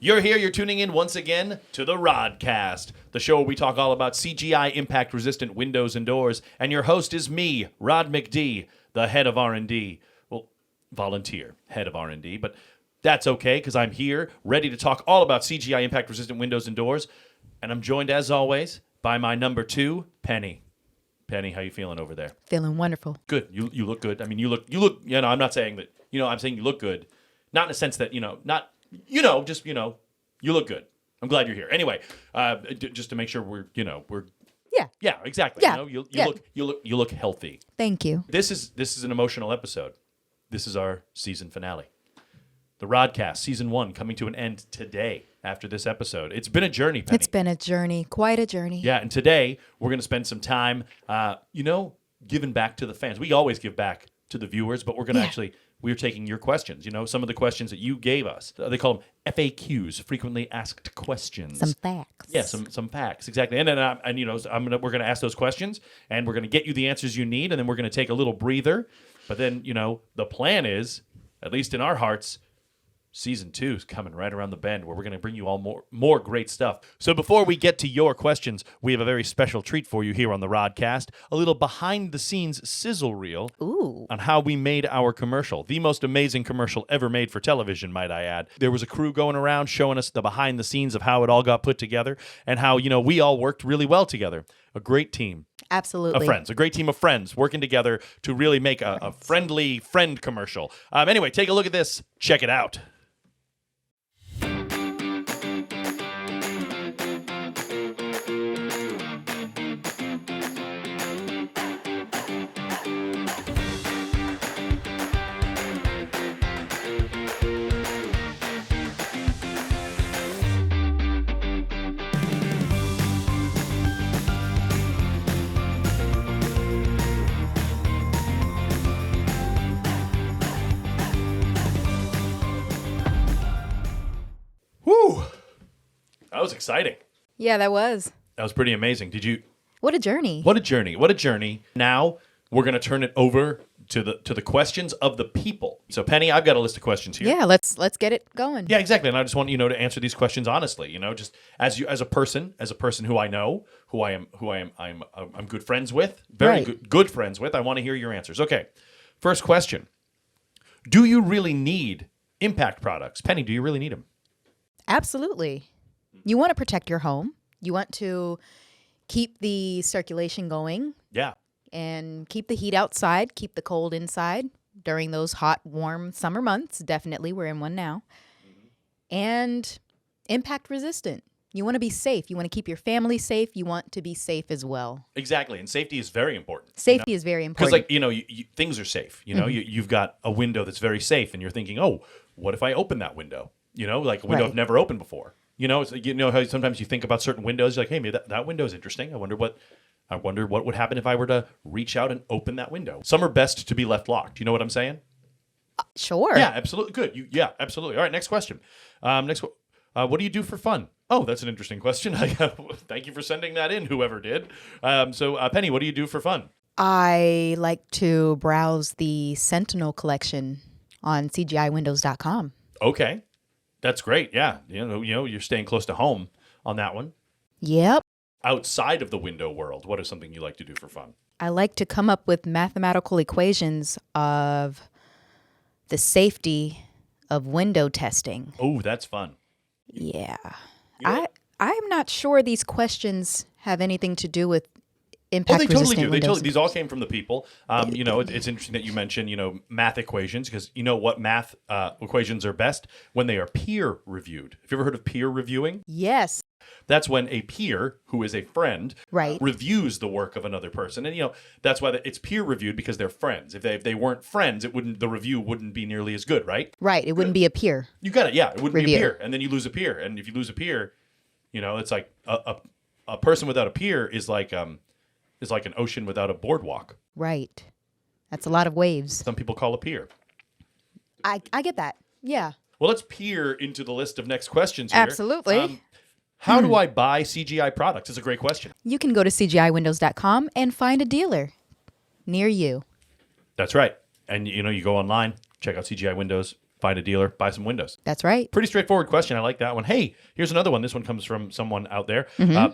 You're here, you're tuning in once again to the RodCast, the show where we talk all about CGI impact-resistant windows and doors, and your host is me, Rod McD, the head of R&D. Well, volunteer head of R&D, but that's okay, because I'm here, ready to talk all about CGI impact-resistant windows and doors, and I'm joined, as always, by my number two, Penny. Penny, how you feeling over there? Feeling wonderful. Good. You look good. I mean, you look, I'm not saying that, I'm saying you look good. Not in a sense that, you look good. I'm glad you're here. Anyway, just to make sure we're. Yeah, exactly. Yeah. You look healthy. Thank you. This is an emotional episode. This is our season finale. The RodCast, season 1, coming to an end today after this episode. It's been a journey, Penny. It's been a journey, quite a journey. Yeah, and today we're going to spend some time, giving back to the fans. We always give back to the viewers, but we're going to we're taking your questions. Some of the questions that you gave us. They call them FAQs, frequently asked questions. Some facts. Yeah, some facts, exactly. And then we're going to ask those questions, and we're going to get you the answers you need, and then we're going to take a little breather. But then, the plan is, at least in our hearts, Season 2 is coming right around the bend, where we're going to bring you all more great stuff. So before we get to your questions, we have a very special treat for you here on the RodCast, a little behind-the-scenes sizzle reel on how we made our commercial. The most amazing commercial ever made for television, might I add. There was a crew going around showing us the behind-the-scenes of how it all got put together and how, we all worked really well together. A great team. Absolutely. Of friends. A great team of friends working together to really make a friendly friend commercial. Anyway, take a look at this. Check it out. Whew. That was exciting. Yeah, that was. That was pretty amazing. What a journey. What a journey. Now we're going to turn it over to the questions of the people. So Penny, I've got a list of questions here. Yeah, let's get it going. Yeah, exactly. And I just want to answer these questions honestly, just as a person who I know, I'm good friends with, very good friends with. I want to hear your answers. Okay. First question. Do you really need impact products? Penny, do you really need them? Absolutely. You want to protect your home. You want to keep the circulation going. Yeah. And keep the heat outside, keep the cold inside during those hot, warm summer months. Definitely, we're in one now. Mm-hmm. And impact resistant. You want to be safe. You want to keep your family safe. You want to be safe as well. Exactly. And safety is very important. Safety is very important. Because things are safe. You've got a window that's very safe and you're thinking, oh, what if I open that window? Like a window I've never opened before. How sometimes you think about certain windows, you're like, hey, maybe that window is interesting. I wonder what would happen if I were to reach out and open that window. Some are best to be left locked. You know what I'm saying? Sure. Yeah, absolutely. Good. Yeah, absolutely. All right, next question. What do you do for fun? Oh, that's an interesting question. Thank you for sending that in, whoever did. So, Penny, what do you do for fun? I like to browse the Sentinel collection on CGIWindows.com. Okay. That's great. Yeah. You're staying close to home on that one. Yep. Outside of the window world, what is something you like to do for fun? I like to come up with mathematical equations of the safety of window testing. Oh, that's fun. Yeah. I'm not sure these questions have anything to do with impact resistant windows. These all came from the people. It's interesting that you mentioned, math equations, because what math equations are best when they are peer reviewed. Have you ever heard of peer reviewing? Yes. That's when a peer, who is a friend, reviews the work of another person. And, that's why it's peer reviewed, because they're friends. If they weren't friends, the review wouldn't be nearly as good, right? Right. It wouldn't be a peer. You got it. Yeah. It wouldn't be a peer. And then you lose a peer. And if you lose a peer, it's like a person without a peer is like an ocean without a boardwalk. Right. That's a lot of waves. Some people call a peer. I get that. Yeah. Well, let's peer into the list of next questions here. Absolutely. How do I buy CGI products? It's a great question. You can go to CGIWindows.com and find a dealer near you. That's right. And, you go online, check out CGI Windows, find a dealer, buy some windows. That's right. Pretty straightforward question. I like that one. Hey, here's another one. This one comes from someone out there.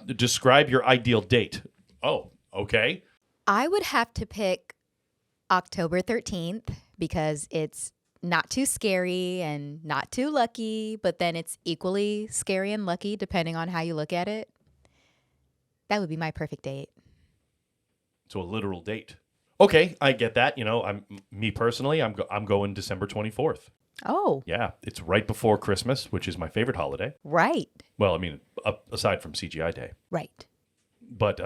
Describe your ideal date. Oh, okay. I would have to pick October 13th because it's not too scary and not too lucky, but then it's equally scary and lucky depending on how you look at it. That would be my perfect date. So a literal date. Okay, I get that. You know, me personally, I'm going December 24th. Oh, Yeah, it's right before Christmas, which is my favorite holiday. right. Well, I mean, aside from CGI Day, Right. but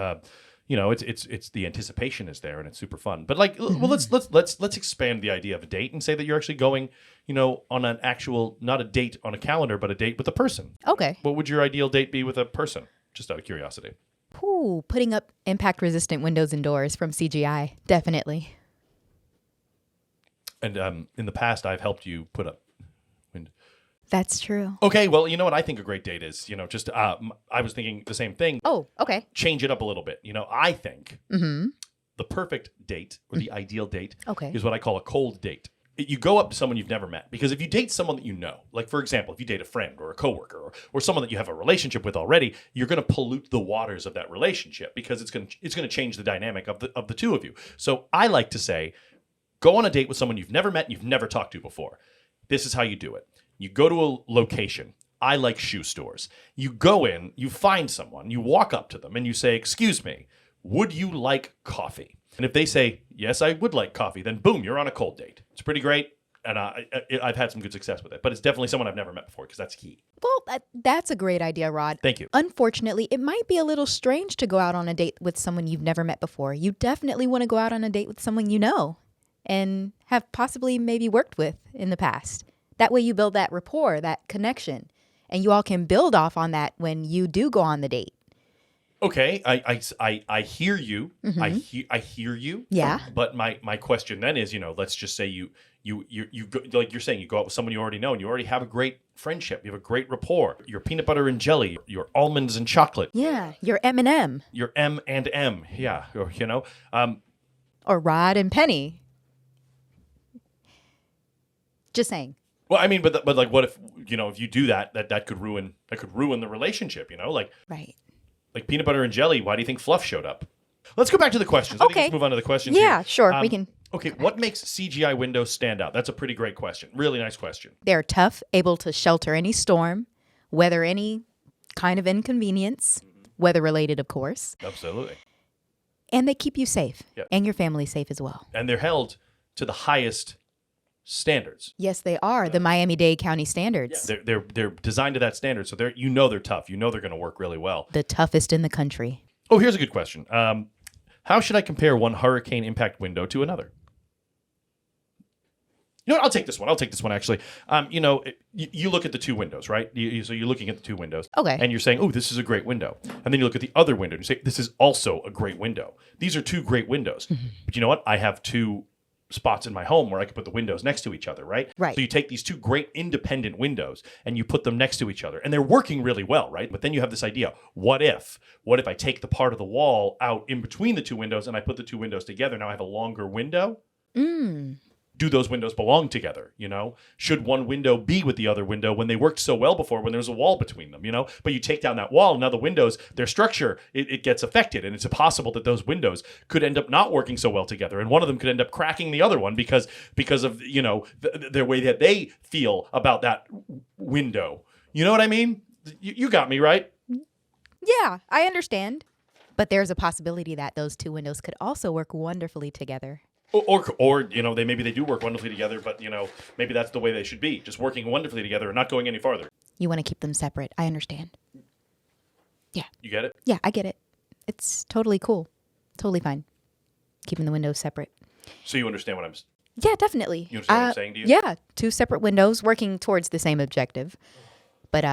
you know, it's the anticipation is there and it's super fun. But like, well, let's expand the idea of a date and say that you're actually going, you know, on an actual, not a date on a calendar, but a date with a person. Okay. What would your ideal date be with a person? Just out of curiosity. Ooh, putting up impact-resistant windows and doors from CGI. Definitely. And in the past, I've helped you put up. That's true. Okay, well, you know what I think a great date is? You know, just I was thinking the same thing. Oh, okay. Change it up a little bit. You know, I think the perfect date or the ideal date Okay. is what I call a cold date. You go up to someone you've never met, because if you date someone that you know, like for example, if you date a friend or a coworker or someone that you have a relationship with already, you're going to pollute the waters of that relationship because it's going to change the dynamic of the two of you. So I like to say, go on a date with someone you've never met and you've never talked to before. This is how you do it. You go to a location. I like shoe stores. You go in, you find someone, you walk up to them and you say, "Excuse me, would you like coffee?" And if they say, "Yes, I would like coffee," then boom, you're on a cold date. It's pretty great. And I've had some good success with it. But it's definitely someone I've never met before because that's key. Well, that's a great idea, Rod. Thank you. Unfortunately, it might be a little strange to go out on a date with someone you've never met before. You definitely want to go out on a date with someone you know and have possibly maybe worked with in the past. That way you build that rapport, that connection, and you all can build off on that when you do go on the date. Okay, I hear you. I hear you. Yeah. But my question then is, you know, let's just say you go, like you're saying, you go out with someone you already know and you already have a great friendship. You have a great rapport. Your peanut butter and jelly, your almonds and chocolate. Yeah, your M&M. Your M&M. Yeah, or, you know. Or Rod and Penny. Just saying. Well, I mean, but like, what if, you know, if you do that could ruin the relationship, you know, like Right. like peanut butter and jelly. Why do you think Fluff showed up? Let's go back to the questions. I think Okay. let's move on to the questions. Yeah, here. sure. We can. Okay, what makes CGI Windows stand out? That's a pretty great question. Really nice question. They're tough, able to shelter any storm, weather any kind of inconvenience, weather related, of course. Absolutely. And they keep you safe Yep. and your family safe as well. And they're held to the highest standards. Yes, they are the Miami-Dade County standards. They're designed to that standard, so they're tough. You know they're going to work really well. The toughest in the country. Oh, here's a good question. How should I compare one hurricane impact window to another? You know what? I'll take this one, actually. You know, you look at the two windows, right? So you're looking at the two windows. Okay. And you're saying, oh, this is a great window. And then you look at the other window and you say, this is also a great window. These are two great windows. But you know what? I have two spots in my home where I can put the windows next to each other, right? Right. So you take these two great independent windows and you put them next to each other. And they're working really well, right? But then you have this idea, what if I take the part of the wall out in between the two windows and I put the two windows together? Now I have a longer window. Do those windows belong together? You know, should one window be with the other window when they worked so well before when there's a wall between them, you know? But you take down that wall and now the windows, their structure, it gets affected. And it's possible that those windows could end up not working so well together. And one of them could end up cracking the other one because of, you know, their way that they feel about that window. You know what I mean? You got me, right? Yeah, I understand. But there's a possibility that those two windows could also work wonderfully together. Or you know, maybe they do work wonderfully together, but you know, maybe that's the way they should be, just working wonderfully together and not going any farther. You want to keep them separate. I understand. Yeah. You get it? Yeah, I get it. It's totally cool. Totally fine. Keeping the windows separate. So you understand what I'm... Yeah, definitely. You understand what I'm saying to you? Yeah, two separate windows working towards the same objective. But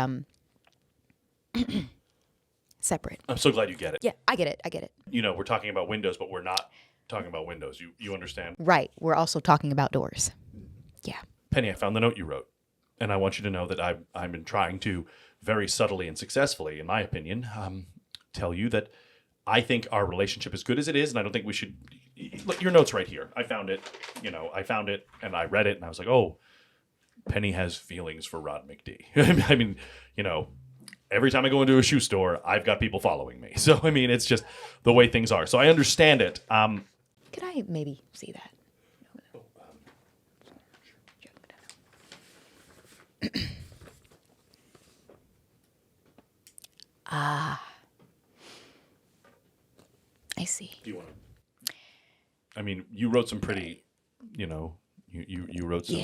separate. I'm so glad you get it. Yeah, I get it. You know, we're talking about windows, but we're not talking about windows. You understand? Right. We're also talking about doors. Yeah. Penny, I found the note you wrote, and I want you to know that I've been trying to very subtly and successfully, in my opinion, tell you that I think our relationship is good as it is, and I don't think we should... Look, your note's right here. I found it, and I read it, and I was like, oh, Penny has feelings for Rod McD. I mean, you know, every time I go into a shoe store, I've got people following me. So, I mean, it's just the way things are. So I understand it. Could I maybe see that? I see. Do you want to? I mean, you wrote some pretty, you know, you wrote some.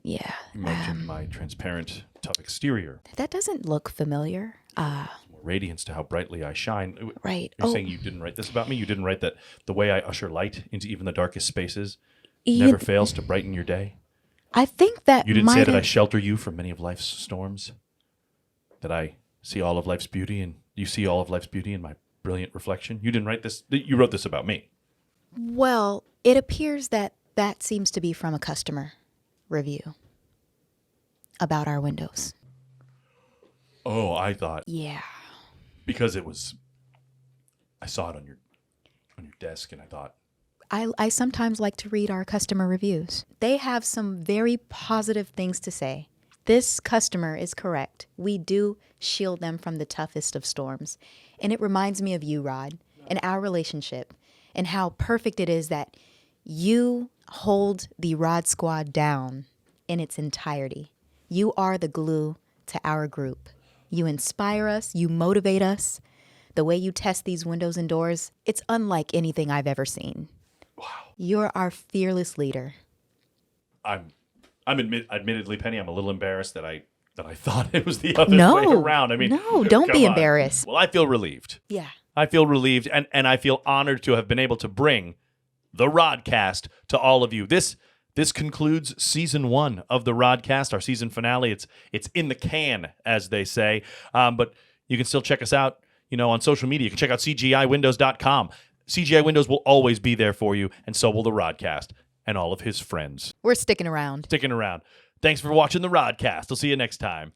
You mentioned my transparent, tough exterior. That doesn't look familiar. More radiance to how brightly I shine. Right. You're saying you didn't write this about me? You didn't write that the way I usher light into even the darkest spaces You- never fails to brighten your day? I think that You didn't say might that I have- shelter you from many of life's storms? That I see all of life's beauty and you see all of life's beauty in my brilliant reflection? You didn't write this. You wrote this about me. Well, it appears that seems to be from a customer review about our windows. Oh, I thought Yeah. because I saw it on your desk and I thought, I sometimes like to read our customer reviews. They have some very positive things to say. This customer is correct. We do shield them from the toughest of storms. And it reminds me of you, Rod, and our relationship, and how perfect it is that you hold the Rod Squad down in its entirety. You are the glue to our group. You inspire us. You motivate us. The way you test these windows and doors, it's unlike anything I've ever seen. wow. You're our fearless leader. Admittedly, Penny, I'm a little embarrassed that I thought it was the other No. way around. I mean, No, don't come be on. embarrassed. Well, I feel relieved. Yeah. I feel relieved, and I feel honored to have been able to bring the RodCast to all of you. This concludes season 1 of the RodCast, our season finale. It's in the can, as they say. But you can still check us out, you know, on social media. You can check out CGIWindows.com. CGI Windows will always be there for you, and so will the RodCast and all of his friends. We're sticking around. Sticking around. Thanks for watching the RodCast. I'll see you next time.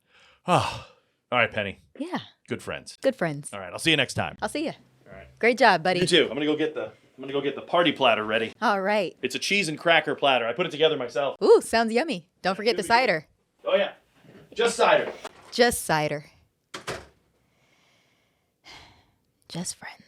Oh, all right, Penny. Yeah. Good friends. Good friends. All right, I'll see you next time. I'll see you. All right. Great job, buddy. You too. I'm gonna go get the party platter ready. All right. It's a cheese and cracker platter. I put it together myself. Ooh, sounds yummy. Don't forget the cider. Oh yeah, just cider. Just cider. Just friends.